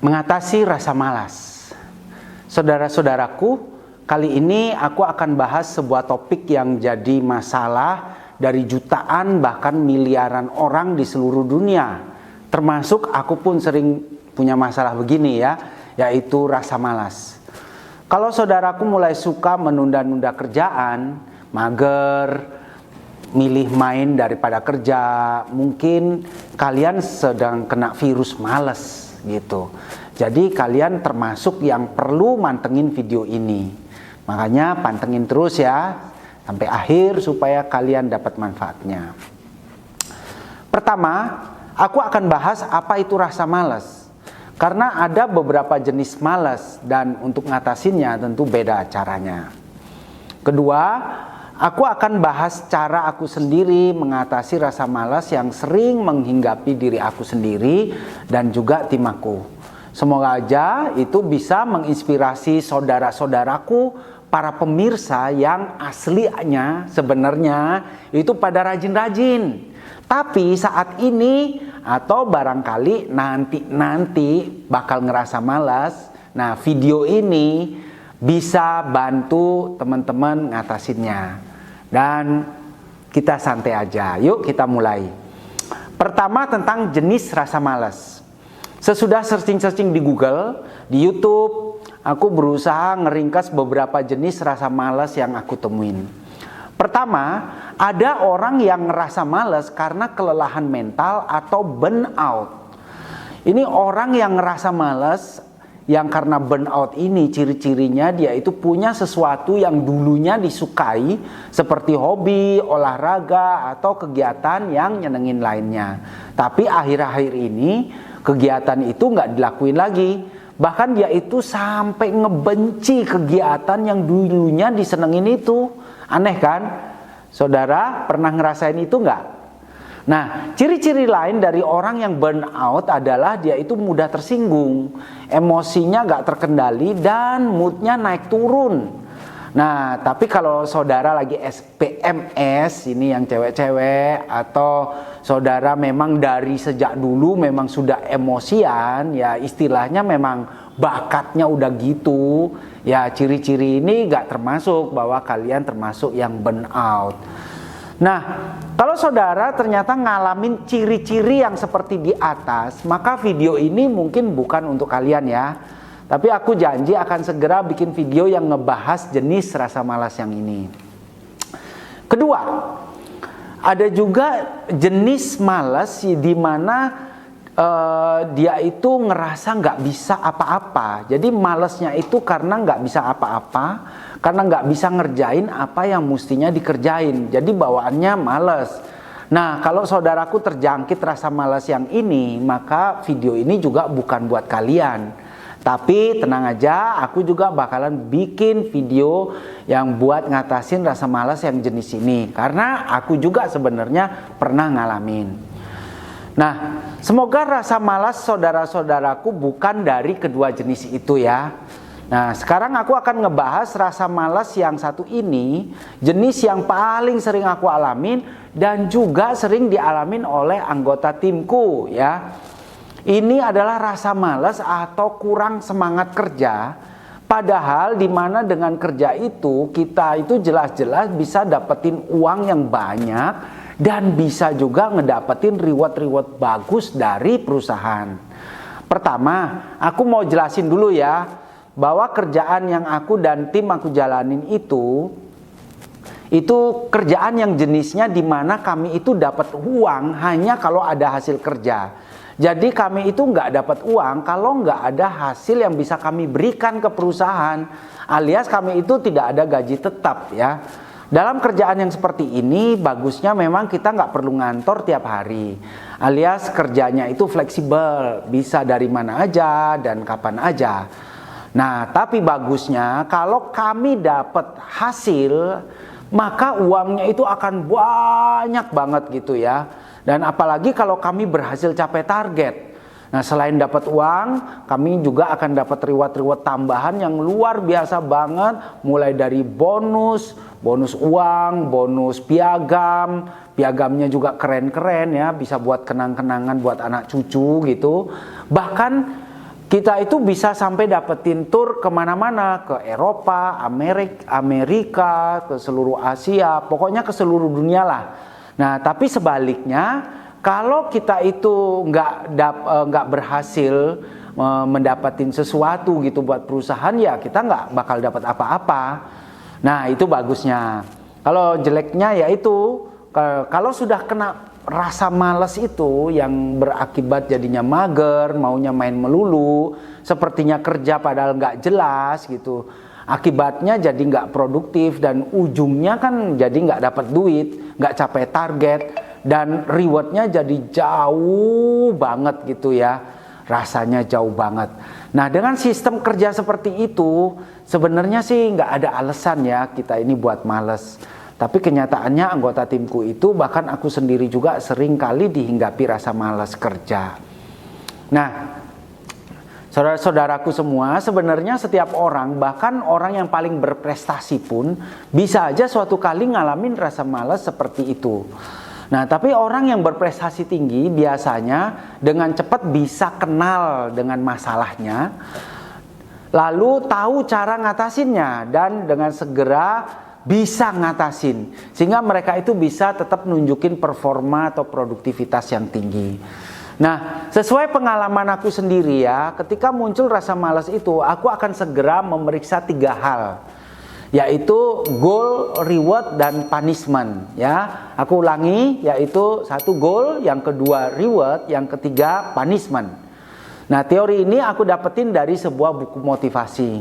Mengatasi rasa malas. Saudara-saudaraku, kali ini aku akan bahas sebuah topik yang jadi masalah dari jutaan bahkan miliaran orang di seluruh dunia. Termasuk aku pun sering punya masalah begini ya, yaitu rasa malas. Kalau saudaraku mulai suka menunda-nunda kerjaan, mager, milih main daripada kerja, mungkin kalian sedang kena virus malas gitu. Jadi kalian termasuk yang perlu mantengin video ini. Makanya pantengin terus ya sampai akhir supaya kalian dapat manfaatnya. Pertama, aku akan bahas apa itu rasa malas. Karena ada beberapa jenis malas dan untuk ngatasinnya tentu beda caranya. Kedua, aku akan bahas cara aku sendiri mengatasi rasa malas yang sering menghinggapi diri aku sendiri dan juga tim aku. Semoga aja itu bisa menginspirasi saudara-saudaraku, para pemirsa yang aslinya sebenarnya itu pada rajin-rajin. Tapi saat ini atau barangkali nanti bakal ngerasa malas. Nah, video ini bisa bantu teman-teman ngatasinnya. Dan kita santai aja. Yuk kita mulai. Pertama tentang jenis rasa malas. Sesudah searching-searching di Google, di YouTube, aku berusaha ngeringkas beberapa jenis rasa malas yang aku temuin. Pertama, ada orang yang ngerasa malas karena kelelahan mental atau burnout. Ini orang yang ngerasa malas yang karena burnout ini ciri-cirinya dia itu punya sesuatu yang dulunya disukai seperti hobi, olahraga, atau kegiatan yang nyenengin lainnya. Tapi akhir-akhir ini kegiatan itu nggak dilakuin lagi. Bahkan dia itu sampai ngebenci kegiatan yang dulunya disenengin itu. Aneh kan? Saudara pernah ngerasain itu nggak? Nah, ciri-ciri lain dari orang yang burnout adalah dia itu mudah tersinggung, emosinya nggak terkendali dan moodnya naik turun. Nah, tapi kalau saudara lagi PMS, ini yang cewek-cewek, atau saudara memang dari sejak dulu memang sudah emosian, ya istilahnya memang bakatnya udah gitu, ya ciri-ciri ini nggak termasuk bahwa kalian termasuk yang burnout. Nah, kalau saudara ternyata ngalamin ciri-ciri yang seperti di atas, maka video ini mungkin bukan untuk kalian ya. Tapi aku janji akan segera bikin video yang ngebahas jenis rasa malas yang ini. Kedua, ada juga jenis malas di mana dia itu ngerasa nggak bisa apa-apa. Jadi malasnya itu karena nggak bisa apa-apa, karena nggak bisa ngerjain apa yang mestinya dikerjain. Jadi bawaannya malas. Nah, kalau saudaraku terjangkit rasa malas yang ini, maka video ini juga bukan buat kalian. Tapi tenang aja, aku juga bakalan bikin video yang buat ngatasin rasa malas yang jenis ini. Karena aku juga sebenarnya pernah ngalamin. Nah, semoga rasa malas saudara-saudaraku bukan dari kedua jenis itu ya. Nah, sekarang aku akan ngebahas rasa malas yang satu ini, jenis yang paling sering aku alamin dan juga sering dialamin oleh anggota timku ya. Ini adalah rasa malas atau kurang semangat kerja. Padahal dimana dengan kerja itu kita itu jelas-jelas bisa dapetin uang yang banyak dan bisa juga ngedapetin reward-reward bagus dari perusahaan. Pertama, aku mau jelasin dulu ya bahwa kerjaan yang aku dan tim aku jalanin itu kerjaan yang jenisnya dimana kami itu dapat uang hanya kalau ada hasil kerja. Jadi kami itu nggak dapat uang kalau nggak ada hasil yang bisa kami berikan ke perusahaan, alias kami itu tidak ada gaji tetap ya. Dalam kerjaan yang seperti ini bagusnya memang kita nggak perlu ngantor tiap hari, alias kerjanya itu fleksibel, bisa dari mana aja dan kapan aja. Nah, tapi bagusnya kalau kami dapat hasil, maka uangnya itu akan banyak banget gitu ya. Dan apalagi kalau kami berhasil capai target. Nah, selain dapat uang, kami juga akan dapat reward-reward tambahan yang luar biasa banget. Mulai dari bonus uang, bonus piagam. Piagamnya juga keren-keren ya, bisa buat kenang-kenangan buat anak cucu gitu. Bahkan kita itu bisa sampai dapetin tur kemana-mana, ke Eropa, Amerika, ke seluruh Asia, pokoknya ke seluruh dunia lah. Nah, tapi sebaliknya, kalau kita itu nggak berhasil mendapatin sesuatu gitu buat perusahaan, ya kita nggak bakal dapat apa-apa. Nah, itu bagusnya. Kalau jeleknya yaitu kalau sudah kena rasa malas itu yang berakibat jadinya mager, maunya main melulu, sepertinya kerja padahal nggak jelas gitu. Akibatnya jadi nggak produktif dan ujungnya kan jadi nggak dapat duit, nggak capai target, dan rewardnya jadi jauh banget gitu ya, rasanya jauh banget. Nah, dengan sistem kerja seperti itu sebenarnya sih nggak ada alasan ya kita ini buat males. Tapi kenyataannya anggota timku itu, bahkan aku sendiri juga sering kali dihinggapi rasa malas kerja. Nah, saudara-saudaraku semua, sebenarnya setiap orang, bahkan orang yang paling berprestasi pun bisa aja suatu kali ngalamin rasa malas seperti itu. Nah, tapi orang yang berprestasi tinggi biasanya dengan cepat bisa kenal dengan masalahnya, lalu tahu cara ngatasinnya, dan dengan segera bisa ngatasin, sehingga mereka itu bisa tetap nunjukin performa atau produktivitas yang tinggi. Nah, sesuai pengalaman aku sendiri ya, ketika muncul rasa malas itu, aku akan segera memeriksa 3 hal, yaitu goal, reward, dan punishment ya. Aku ulangi, yaitu 1 goal, yang kedua reward, yang ketiga punishment. Nah, teori ini aku dapetin dari sebuah buku motivasi.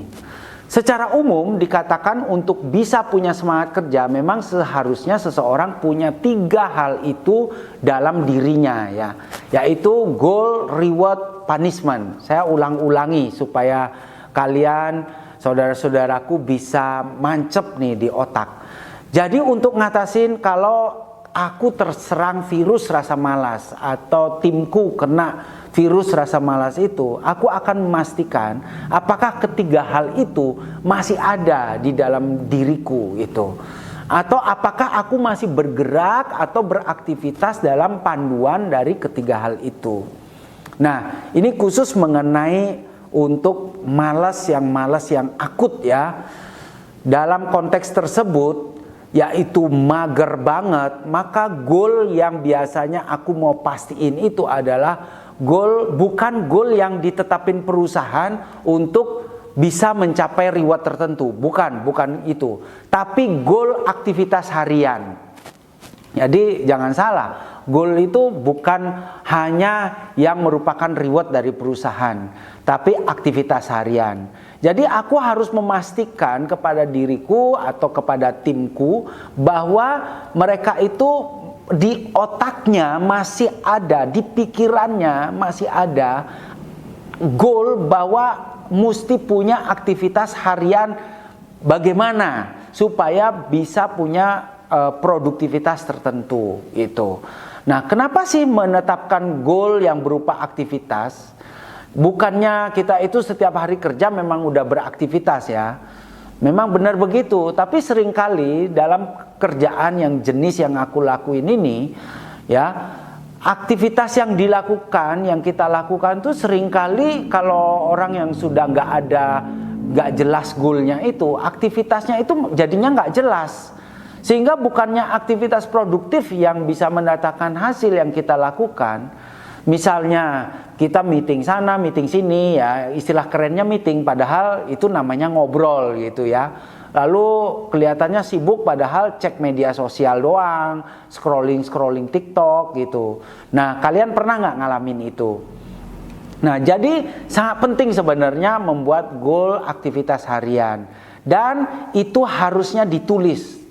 Secara umum dikatakan untuk bisa punya semangat kerja memang seharusnya seseorang punya 3 hal itu dalam dirinya ya, yaitu goal, reward, punishment. Saya ulang-ulangi supaya kalian, saudara-saudaraku, bisa mancep nih di otak. Jadi untuk ngatasin kalau aku terserang virus rasa malas atau timku kena virus rasa malas itu, aku akan memastikan apakah ketiga hal itu masih ada di dalam diriku itu, atau apakah aku masih bergerak atau beraktivitas dalam panduan dari ketiga hal itu. Nah, ini khusus mengenai untuk malas yang akut ya. Dalam konteks tersebut, yaitu mager banget, maka goal yang biasanya aku mau pastiin itu adalah goal, bukan goal yang ditetapin perusahaan untuk bisa mencapai reward tertentu, bukan itu, tapi goal aktivitas harian. Jadi jangan salah, goal itu bukan hanya yang merupakan reward dari perusahaan, tapi aktivitas harian. Jadi aku harus memastikan kepada diriku atau kepada timku bahwa mereka itu di otaknya masih ada, di pikirannya masih ada goal bahwa mesti punya aktivitas harian bagaimana supaya bisa punya produktivitas tertentu itu. Nah, kenapa sih menetapkan goal yang berupa aktivitas? Bukannya kita itu setiap hari kerja memang udah beraktivitas ya. Memang benar begitu, tapi seringkali dalam kerjaan yang jenis yang aku lakuin ini ya, aktivitas yang dilakukan, yang kita lakukan tuh seringkali kalau orang yang sudah nggak jelas goalnya itu, aktivitasnya itu jadinya nggak jelas, sehingga bukannya aktivitas produktif yang bisa mendatangkan hasil yang kita lakukan. Misalnya kita meeting sana, meeting sini ya, istilah kerennya meeting, padahal itu namanya ngobrol gitu ya. Lalu kelihatannya sibuk padahal cek media sosial doang, scrolling TikTok gitu. Nah, kalian pernah nggak ngalamin itu? Nah, jadi sangat penting sebenarnya membuat goal aktivitas harian, dan itu harusnya ditulis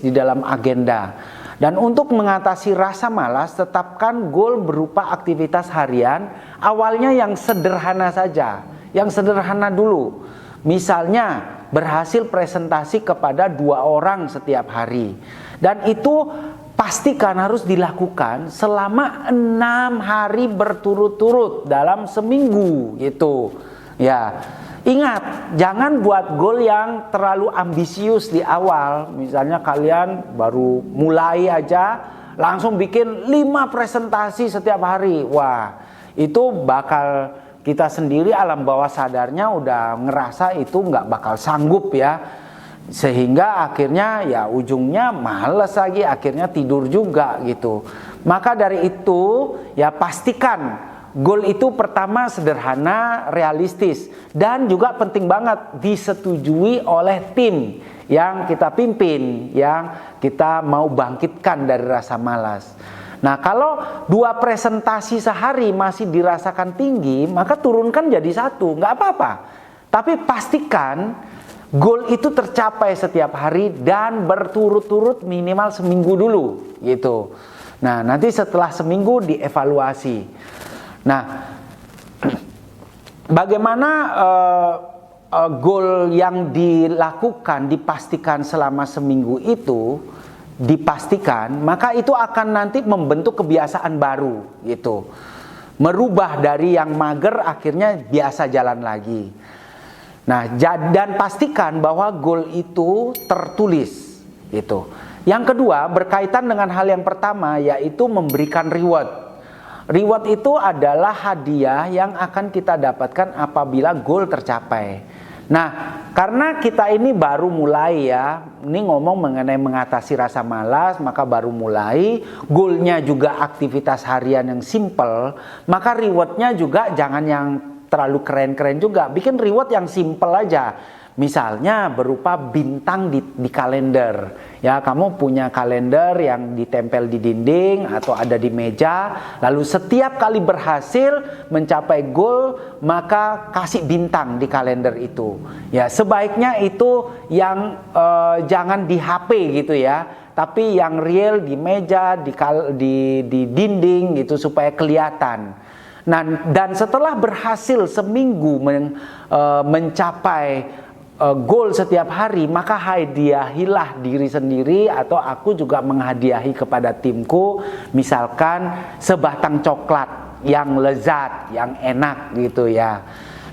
di dalam agenda. Dan untuk mengatasi rasa malas, tetapkan goal berupa aktivitas harian, awalnya yang sederhana saja, yang sederhana dulu. Misalnya berhasil presentasi kepada 2 orang setiap hari, dan itu pastikan harus dilakukan selama 6 hari berturut-turut dalam seminggu gitu ya. Ingat, jangan buat goal yang terlalu ambisius di awal. Misalnya kalian baru mulai aja langsung bikin 5 presentasi setiap hari. Wah, itu bakal kita sendiri alam bawah sadarnya udah ngerasa itu nggak bakal sanggup ya, sehingga akhirnya ya ujungnya males lagi, akhirnya tidur juga gitu. Maka dari itu ya pastikan goal itu pertama sederhana, realistis, dan juga penting banget disetujui oleh tim yang kita pimpin, yang kita mau bangkitkan dari rasa malas. Nah, kalau 2 presentasi sehari masih dirasakan tinggi, maka turunkan jadi 1, nggak apa-apa. Tapi pastikan goal itu tercapai setiap hari dan berturut-turut minimal seminggu dulu, gitu. Nah, nanti setelah seminggu dievaluasi. Nah, bagaimana goal yang dilakukan, dipastikan selama seminggu itu, dipastikan, maka itu akan nanti membentuk kebiasaan baru gitu. Merubah dari yang mager akhirnya biasa jalan lagi. Nah, dan pastikan bahwa goal itu tertulis gitu. Yang kedua berkaitan dengan hal yang pertama, yaitu memberikan reward. Reward itu adalah hadiah yang akan kita dapatkan apabila goal tercapai. Nah, karena kita ini baru mulai ya, ini ngomong mengenai mengatasi rasa malas, maka baru mulai, goalnya juga aktivitas harian yang simple, maka rewardnya juga jangan yang terlalu keren-keren juga, bikin reward yang simple aja. Misalnya berupa bintang di kalender. Ya, kamu punya kalender yang ditempel di dinding atau ada di meja, lalu setiap kali berhasil mencapai goal, maka kasih bintang di kalender itu. Ya, sebaiknya itu yang jangan di HP gitu ya, tapi yang real di meja, di dinding gitu supaya kelihatan. Nah, dan setelah berhasil seminggu mencapai goal setiap hari, maka hadiahilah diri sendiri, atau aku juga menghadiahi kepada timku, misalkan sebatang coklat yang lezat, yang enak gitu ya.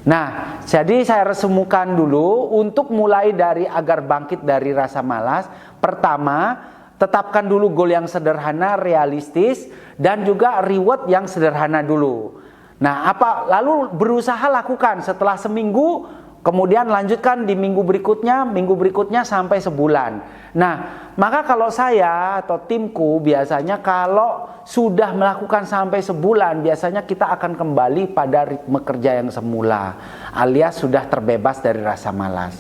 Nah, jadi saya resemukan dulu untuk mulai dari agar bangkit dari rasa malas. Pertama, tetapkan dulu goal yang sederhana, realistis, dan juga reward yang sederhana dulu. Nah, lalu berusaha lakukan setelah seminggu, kemudian lanjutkan di minggu berikutnya sampai sebulan. Nah, maka kalau saya atau timku biasanya kalau sudah melakukan sampai sebulan, biasanya kita akan kembali pada ritme kerja yang semula, alias sudah terbebas dari rasa malas.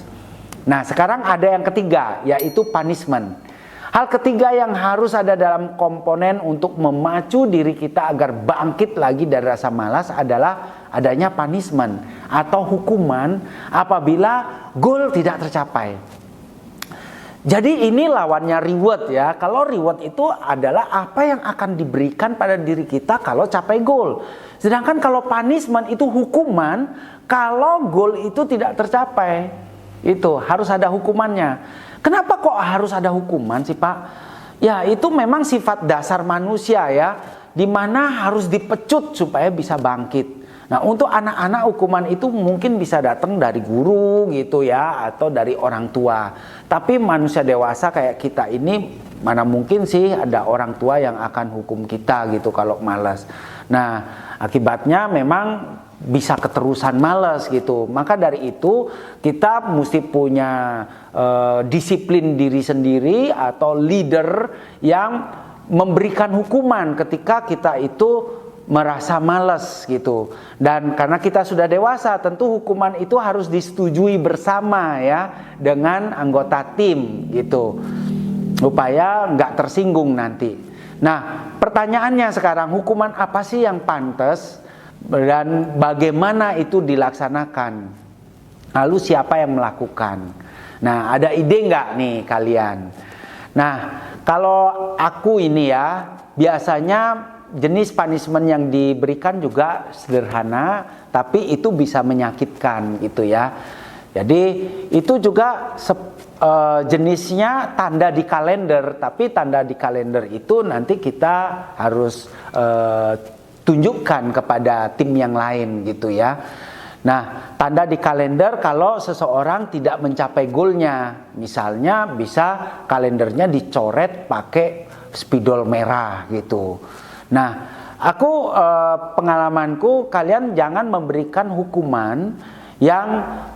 Nah, sekarang ada yang ketiga, yaitu punishment. Hal ketiga yang harus ada dalam komponen untuk memacu diri kita agar bangkit lagi dari rasa malas adalah adanya punishment atau hukuman apabila goal tidak tercapai. Jadi ini lawannya reward ya. Kalau reward itu adalah apa yang akan diberikan pada diri kita kalau capai goal. Sedangkan kalau punishment itu hukuman kalau goal itu tidak tercapai. Itu harus ada hukumannya. Kenapa kok harus ada hukuman sih Pak? Ya itu memang sifat dasar manusia ya, dimana harus dipecut supaya bisa bangkit. Nah, untuk anak-anak hukuman itu mungkin bisa datang dari guru gitu ya, atau dari orang tua. Tapi manusia dewasa kayak kita ini mana mungkin sih ada orang tua yang akan hukum kita gitu kalau malas. Nah, akibatnya memang bisa keterusan malas gitu. Maka dari itu kita mesti punya disiplin diri sendiri atau leader yang memberikan hukuman ketika kita itu merasa malas gitu. Dan karena kita sudah dewasa, tentu hukuman itu harus disetujui bersama ya dengan anggota tim gitu, supaya nggak tersinggung nanti. Nah, pertanyaannya sekarang, hukuman apa sih yang pantas dan bagaimana itu dilaksanakan? Lalu siapa yang melakukan? Nah, ada ide nggak nih kalian? Nah, kalau aku ini ya, biasanya jenis punishment yang diberikan juga sederhana, tapi itu bisa menyakitkan gitu ya. Jadi itu juga jenisnya tanda di kalender, tapi tanda di kalender itu nanti kita harus tunjukkan kepada tim yang lain gitu ya. Nah, tanda di kalender kalau seseorang tidak mencapai goalnya, misalnya bisa kalendernya dicoret pakai spidol merah gitu. Nah, Pengalamanku, kalian jangan memberikan hukuman yang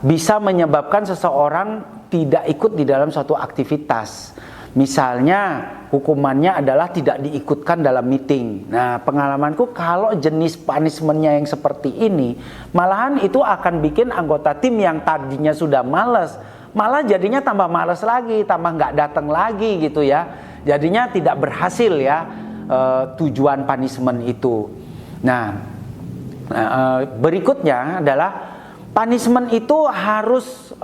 bisa menyebabkan seseorang tidak ikut di dalam suatu aktivitas. Misalnya hukumannya adalah tidak diikutkan dalam meeting. Nah, pengalamanku kalau jenis punishmentnya yang seperti ini, malahan itu akan bikin anggota tim yang tadinya sudah malas, malah jadinya tambah malas lagi, tambah nggak datang lagi gitu ya. Jadinya tidak berhasil ya tujuan punishment itu. Nah, berikutnya adalah punishment itu harus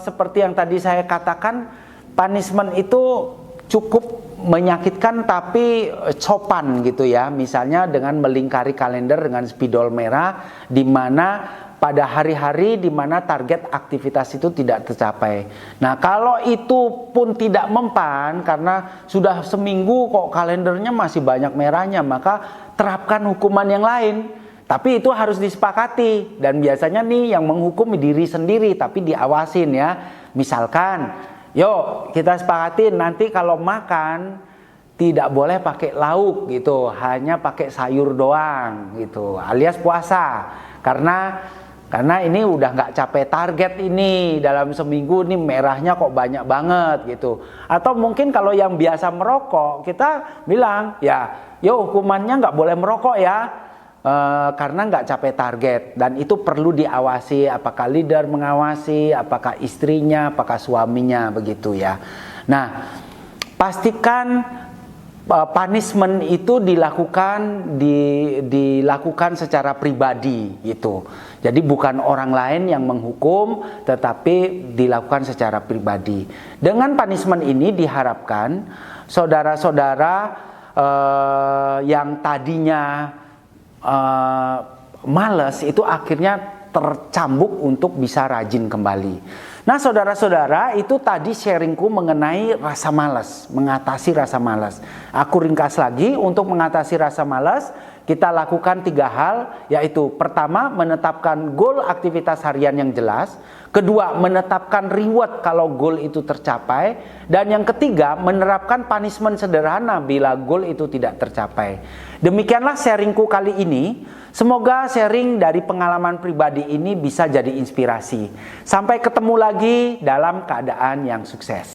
seperti yang tadi saya katakan, punishment itu cukup menyakitkan tapi sopan gitu ya. Misalnya dengan melingkari kalender dengan spidol merah, di mana pada hari-hari di mana target aktivitas itu tidak tercapai. Nah, kalau itu pun tidak mempan karena sudah seminggu kok kalendernya masih banyak merahnya, maka terapkan hukuman yang lain. Tapi itu harus disepakati, dan biasanya nih yang menghukum diri sendiri tapi diawasin ya. Misalkan, yuk kita sepakatin nanti kalau makan tidak boleh pakai lauk gitu, hanya pakai sayur doang gitu, alias puasa. Karena ini udah nggak capai target ini, dalam seminggu nih merahnya kok banyak banget gitu. Atau mungkin kalau yang biasa merokok, kita bilang ya, yuk hukumannya nggak boleh merokok ya, karena nggak capai target. Dan itu perlu diawasi, apakah leader mengawasi, apakah istrinya, apakah suaminya, begitu ya. Nah, pastikan punishment itu dilakukan secara pribadi gitu. Jadi bukan orang lain yang menghukum, tetapi dilakukan secara pribadi. Dengan punishment ini diharapkan saudara-saudara yang tadinya malas itu akhirnya tercambuk untuk bisa rajin kembali. Nah, saudara-saudara, itu tadi sharingku mengenai rasa malas, mengatasi rasa malas. Aku ringkas lagi, untuk mengatasi rasa malas, kita lakukan 3 hal, yaitu pertama, menetapkan goal aktivitas harian yang jelas. Kedua, menetapkan reward kalau goal itu tercapai. Dan yang ketiga, menerapkan punishment sederhana bila goal itu tidak tercapai. Demikianlah sharingku kali ini. Semoga sharing dari pengalaman pribadi ini bisa jadi inspirasi. Sampai ketemu lagi dalam keadaan yang sukses.